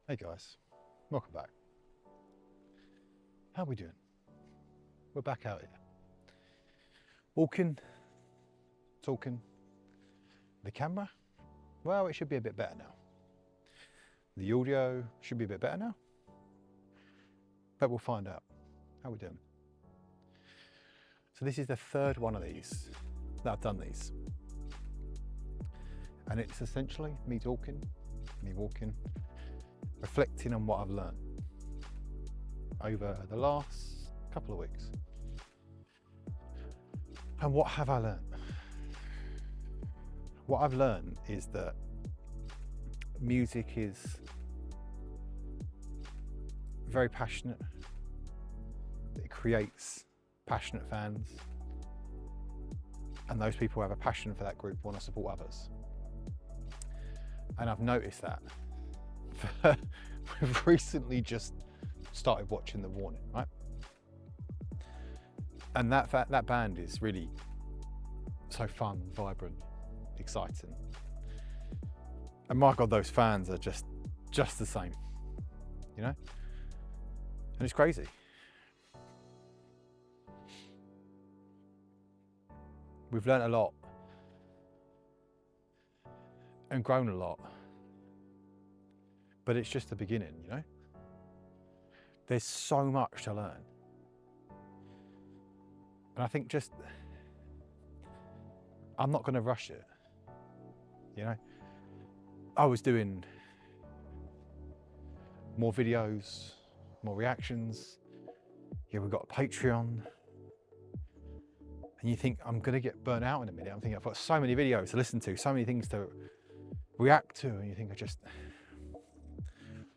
Hey guys, welcome back. How are we doing? We're back out here. Walking, talking. The camera, well, it should be a bit better now. The audio should be a bit better now. But we'll find out. How are we doing? So this is the third one of these that I've done these. And it's essentially me talking, me walking, reflecting on what I've learned over the last couple of weeks. And what have I learned? What I've learned is that music is very passionate. It creates passionate fans. And those people who have a passion for that group want to support others. And I've noticed that. We've recently just started watching The Warning, right? And that band is really so fun, vibrant, exciting. And my God, those fans are just the same, you know? And it's crazy. We've learnt a lot and grown a lot. But it's just the beginning, you know? There's so much to learn. And I think I'm not going to rush it, you know? I was doing more videos, more reactions. Yeah, we've got a Patreon. And you think, I'm going to get burnt out in a minute. I'm thinking, I've got so many videos to listen to, so many things to react to. And you think,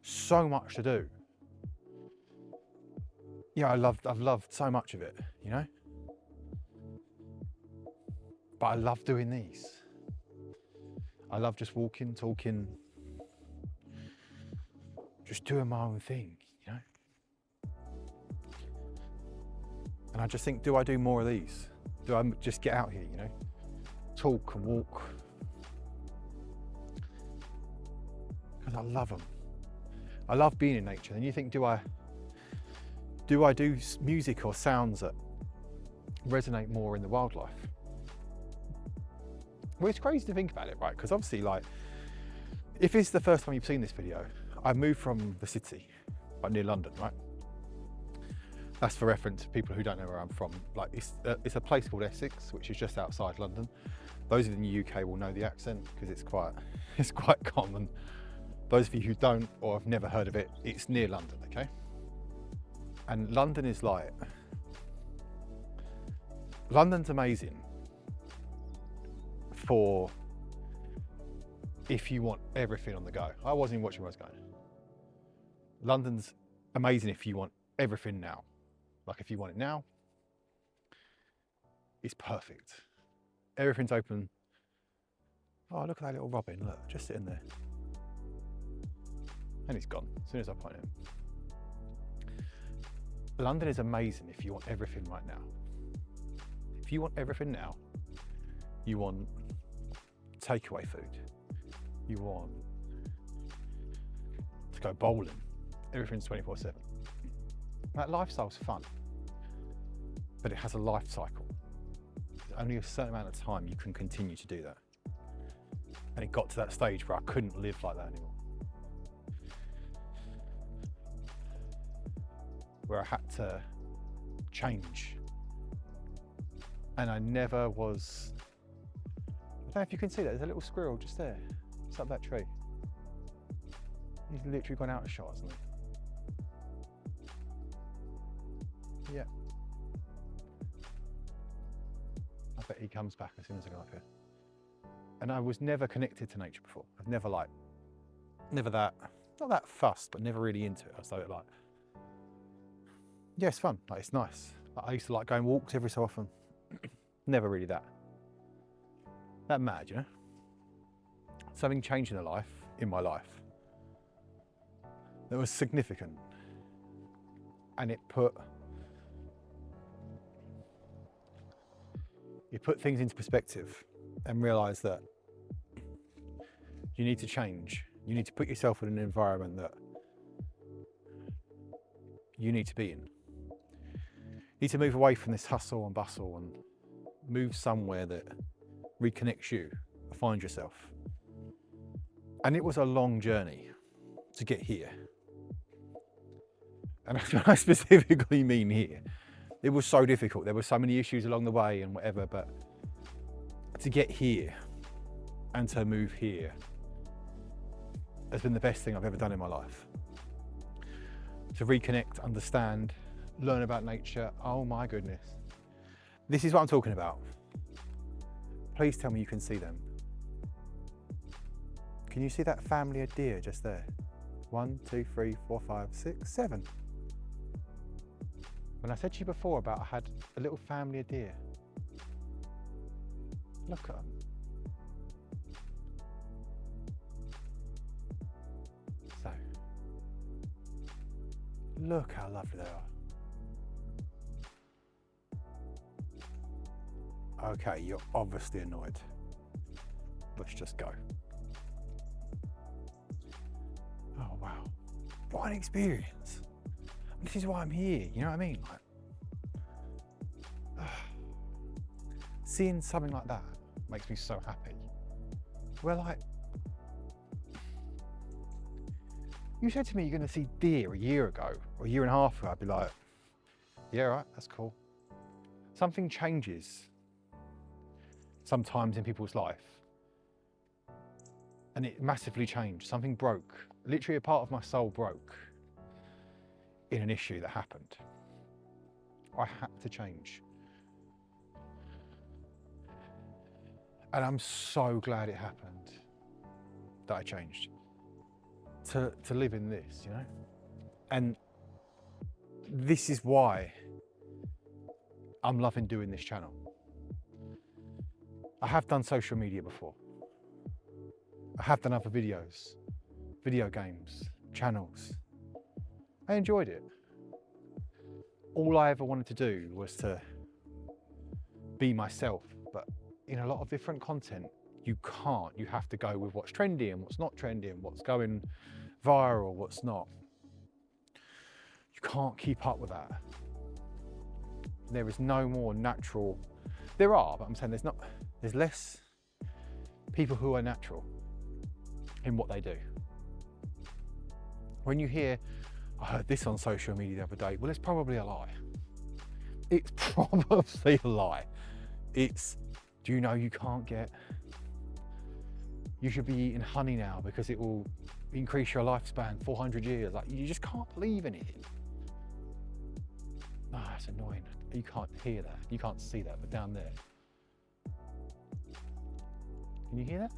so much to do. Yeah, I've loved so much of it, you know? But I love doing these. I love just walking, talking, just doing my own thing, you know? And I just think, do I do more of these? Do I just get out here, you know? Talk and walk. Because I love them. I love being in nature. And you think, do I do music or sounds that resonate more in the wildlife? Well, it's crazy to think about it, right? Because obviously, like, if it's the first time you've seen this video, I moved from the city, like near London, right? That's for reference to people who don't know where I'm from. Like, it's a place called Essex, which is just outside London. Those in the UK will know the accent because it's quite common. Those of you who don't or have never heard of it, it's near London, okay? And London's amazing for if you want everything on the go. I wasn't even watching where I was going. London's amazing if you want everything now. Like if you want it now, it's perfect. Everything's open. Oh, look at that little robin, look, just sitting there. And he's gone as soon as I point him. London is amazing if you want everything right now. If you want everything now, you want takeaway food. You want to go bowling. Everything's 24/7. That lifestyle's fun, but it has a life cycle. There's only a certain amount of time you can continue to do that. And it got to that stage where I couldn't live like that anymore. Where I had to change. And I never was, I don't know if you can see that, there's a little squirrel just there. It's up that tree. He's literally gone out of shot, hasn't he? Yeah. I bet he comes back as soon as I go up here. And I was never connected to nature before. I've never not that fussed, but never really into it. I was like, yeah, it's fun, like it's nice. Like, I used to like going walks every so often. Never really that mad, you know? Something changed in my life that was significant. And it put things into perspective and realised that you need to change. You need to put yourself in an environment that you need to be in. You need to move away from this hustle and bustle and move somewhere that reconnects you, find yourself. And it was a long journey to get here. And I specifically mean here. It was so difficult. There were so many issues along the way and whatever, but to get here and to move here has been the best thing I've ever done in my life. To reconnect, understand, learn about nature. Oh my goodness. This is what I'm talking about. Please tell me you can see them. Can you see that family of deer just there? 1, 2, 3, 4, 5, 6, 7. When I said to you before about I had a little family of deer, look at them. So, look how lovely they are. Okay, you're obviously annoyed. Let's just go. Oh wow, what an experience. This is why I'm here, you know what I mean? Like, seeing something like that makes me so happy. Well, like, you said to me you're going to see deer a year ago, or a year and a half ago, I'd be like, yeah, right, that's cool. Something changes sometimes in people's life. And it massively changed. Something broke. Literally a part of my soul broke in an issue that happened. I had to change. And I'm so glad it happened, that I changed. To live in this, you know? And this is why I'm loving doing this channel. I have done social media before. I have done other videos, video games, channels. I enjoyed it. All I ever wanted to do was to be myself, but in a lot of different content, you can't. You have to go with what's trendy and what's not trendy and what's going viral, what's not. You can't keep up with that. There is no more natural. There are, but I'm saying there's less people who are natural in what they do. When you hear, I heard this on social media the other day, well, it's probably a lie. It's probably a lie. It's, do you know you can't get, you should be eating honey now because it will increase your lifespan 400 years. Like, you just can't believe anything. Ah, oh, it's annoying. You can't hear that. You can't see that, but down there. Can you hear that?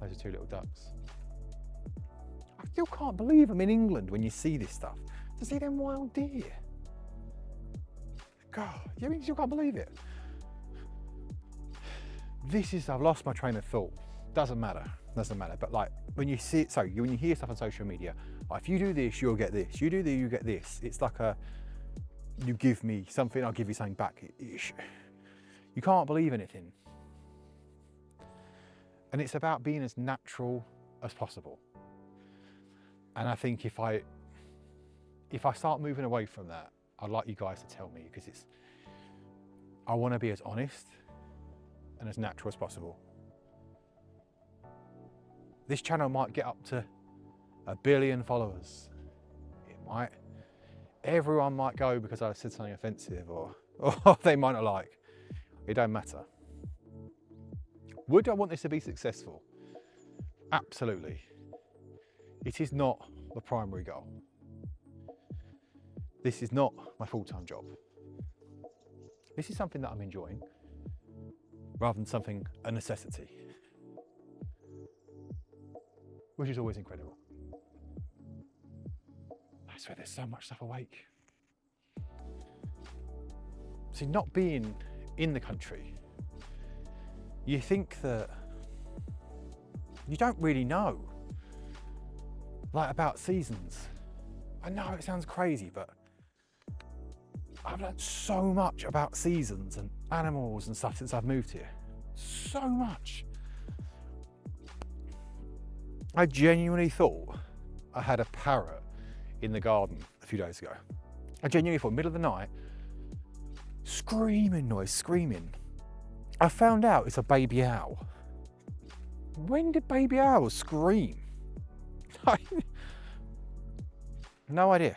Those are two little ducks. I still can't believe I'm in England when you see this stuff. To see them wild deer. God, you still can't believe it. I've lost my train of thought. Doesn't matter, But like, when you see it, when you hear stuff on social media, like, if you do this, you'll get this. You do this, you get this. It's like you give me something, I'll give you something back. You can't believe anything. And it's about being as natural as possible. And I think if I start moving away from that, I'd like you guys to tell me, because I want to be as honest and as natural as possible. This channel might get up to 1 billion followers. It might. Everyone might go because I said something offensive or they might not like. It don't matter. Would I want this to be successful? Absolutely. It is not the primary goal. This is not my full-time job. This is something that I'm enjoying rather than a necessity, which is always incredible. I swear there's so much stuff awake. See, not being in the country, you think that you don't really know, like, about seasons. I know it sounds crazy, but I've learned so much about seasons and animals and stuff since I've moved here. So much. I genuinely thought I had a parrot in the garden a few days ago. I genuinely thought, middle of the night, screaming noise, screaming. I found out it's a baby owl. When did baby owls scream? No idea.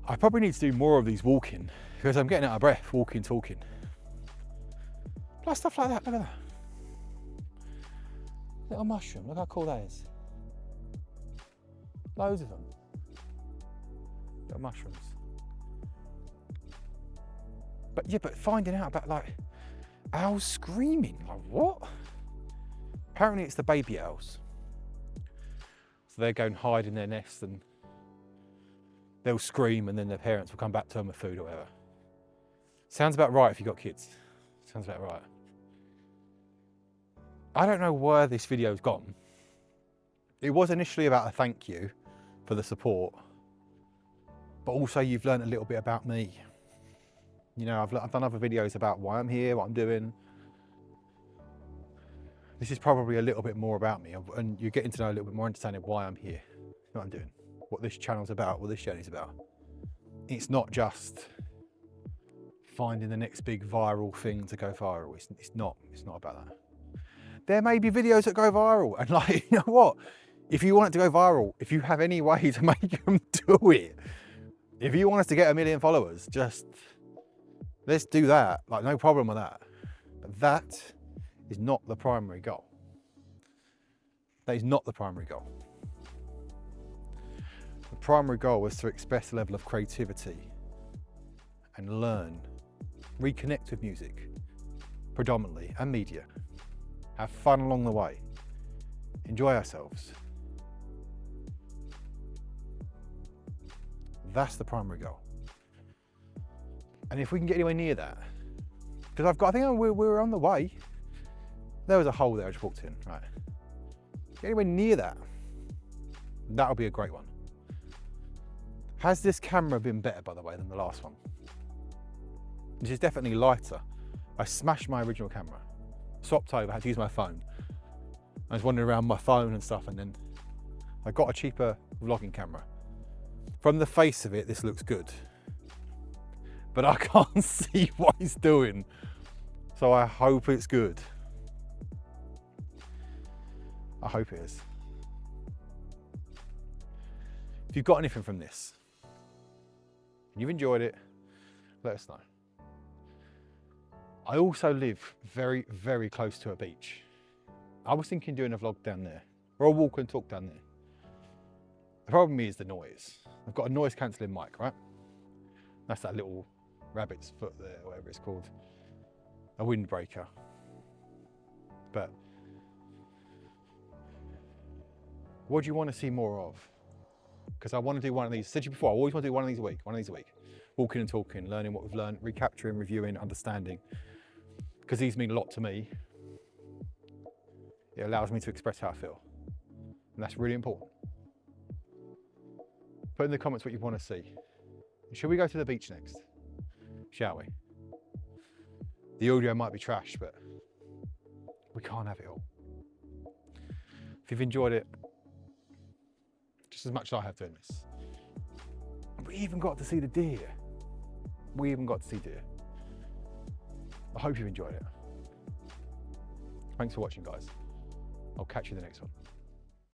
I probably need to do more of these walking because I'm getting out of breath walking, talking. Plus stuff like that, look at that. Little mushroom, look how cool that is. Loads of them. Little mushrooms. But yeah, but finding out about like owls screaming, like what? Apparently it's the baby owls. So they go and hide in their nest and they'll scream and then their parents will come back to them with food or whatever. Sounds about right if you've got kids. Sounds about right. I don't know where this video's gone. It was initially about a thank you for the support, but also you've learned a little bit about me. You know, I've done other videos about why I'm here, what I'm doing. This is probably a little bit more about me, and you're getting to know a little bit more understanding why I'm here, what I'm doing, what this channel's about, what this journey's about. It's not just finding the next big viral thing to go viral. It's not about that. There may be videos that go viral, and like, you know what? If you want it to go viral, if you have any way to make them do it, if you want us to get 1 million followers, just let's do that. Like, no problem with that. But that is not the primary goal. That is not the primary goal. The primary goal was to express a level of creativity and learn, reconnect with music, predominantly, and media. Have fun along the way. Enjoy ourselves. That's the primary goal. And if we can get anywhere near that, because I think we're on the way. There was a hole there I just walked in, right? Get anywhere near that, that'll be a great one. Has this camera been better, by the way, than the last one? This is definitely lighter. I smashed my original camera, swapped over, had to use my phone. I was wandering around my phone and stuff, and then I got a cheaper vlogging camera. From the face of it, this looks good, but I can't see what he's doing. So I hope it's good. I hope it is. If you've got anything from this, and you've enjoyed it, let us know. I also live very, very close to a beach. I was thinking doing a vlog down there, or a walk and talk down there. The problem is the noise. I've got a noise cancelling mic, right? That's that little rabbit's foot there, whatever it's called. A windbreaker. But what do you want to see more of? Because I want to do one of these. I said to you before, I always want to do one of these a week, Walking and talking, learning what we've learned, recapturing, reviewing, understanding. Because these mean a lot to me. It allows me to express how I feel. And that's really important. Put in the comments what you want to see. Should we go to the beach next? Shall we? The audio might be trash, but we can't have it all. If you've enjoyed it, just as much as I have doing this. We even got to see the deer. I hope you've enjoyed it. Thanks for watching, guys. I'll catch you in the next one.